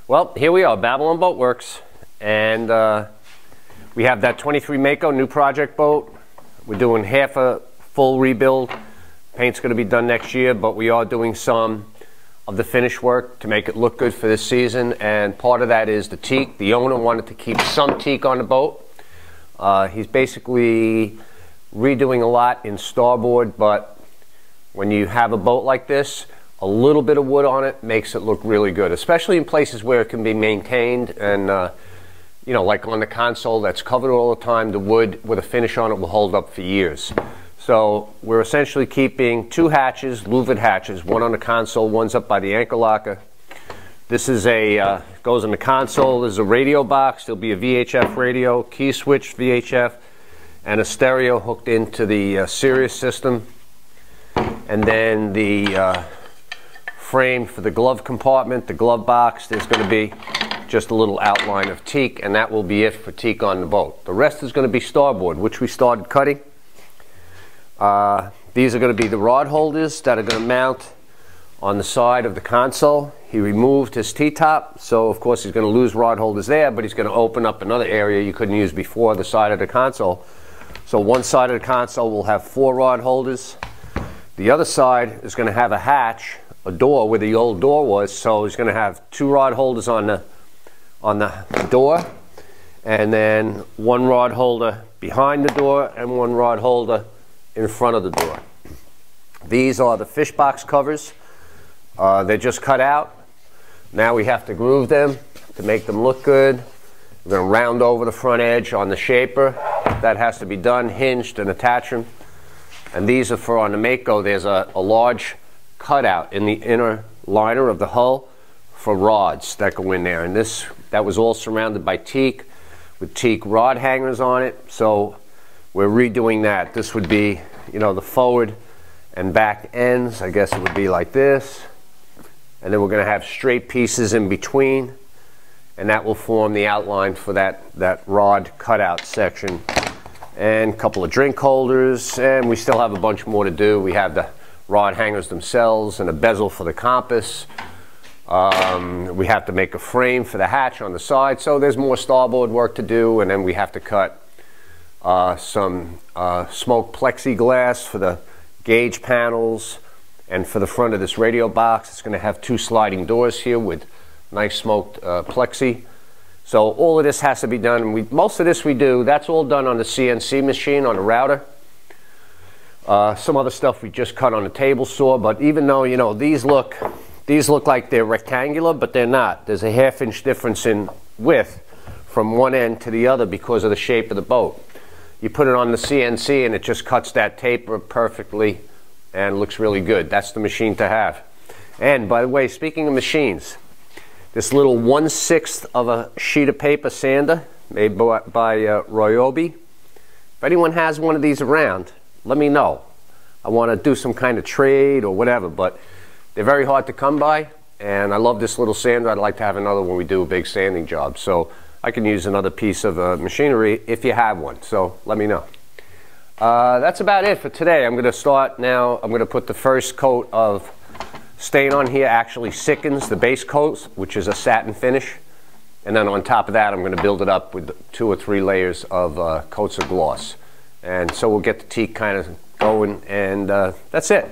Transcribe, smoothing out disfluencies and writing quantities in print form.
Well, here we are, Babylon Boat Works, and we have that 23 Mako new project boat. We're doing half a full rebuild. Paint's going to be done next year, but we are doing some of the finish work to make it look good for this season, and part of that is the teak. The owner wanted to keep some teak on the boat. He's basically redoing a lot in Starboard, but when you have a boat like this, a little bit of wood on it makes it look really good, especially in places where it can be maintained. And you know, like on the console that's covered all the time, the wood with a finish on it will hold up for years. So we're essentially keeping two hatches, louvered hatches, one on the console, one's up by the anchor locker. This is a goes in the console. There's a radio box. There'll be a VHF radio, key switch VHF, and a stereo hooked into the Sirius system. And then the frame for the glove compartment, the glove box, there's going to be just a little outline of teak, and that will be it for teak on the boat. The rest is going to be Starboard, which we started cutting. These are going to be the rod holders that are going to mount on the side of the console. He removed his T-top, so of course he's going to lose rod holders there, but he's going to open up another area you couldn't use before, the side of the console. So one side of the console will have 4 rod holders. The other side is going to have a hatch, a door where the old door was, so he's going to have 2 rod holders on the door, and then 1 rod holder behind the door and 1 rod holder in front of the door. These are the fish box covers. They're just cut out. Now we have to groove them to make them look good. We're going to round over the front edge on the shaper. That has to be done, hinged, and attach them. And these are for on the Mako. There's a large cutout in the inner liner of the hull for rods that go in there, and that was all surrounded by teak with teak rod hangers on it. So we're redoing that. This would be, you know, the forward and back ends. I guess it would be like this, and then we're going to have straight pieces in between, and that will form the outline for that rod cutout section. And a couple of drink holders, and we still have a bunch more to do. We have the rod hangers themselves and a bezel for the compass. We have to make a frame for the hatch on the side, so there's more Starboard work to do. And then we have to cut some smoke plexiglass for the gauge panels, and for the front of this radio box it's going to have 2 sliding doors here with nice smoked plexi. So all of this has to be done, and most of this we do, that's all done on the CNC machine on the router. Some other stuff we just cut on the table saw, but even though, you know, these look like they're rectangular, but they're not. There's a 1/2 inch difference in width from one end to the other because of the shape of the boat. You put it on the CNC and it just cuts that taper perfectly and looks really good. That's the machine to have. And by the way, speaking of machines, this little 1/6 of a sheet of paper sander made by Ryobi. If anyone has one of these around, let me know. I want to do some kind of trade or whatever, but they're very hard to come by, and I love this little sander. I'd like to have another when we do a big sanding job, so I can use another piece of machinery if you have one, so let me know. That's about it for today. I'm going to start now. I'm going to put the first coat of stain on here. Actually sickens the base coat, which is a satin finish, and then on top of that I'm going to build it up with 2 or 3 layers of coats of gloss. And so we'll get the teak kind of going, and that's it.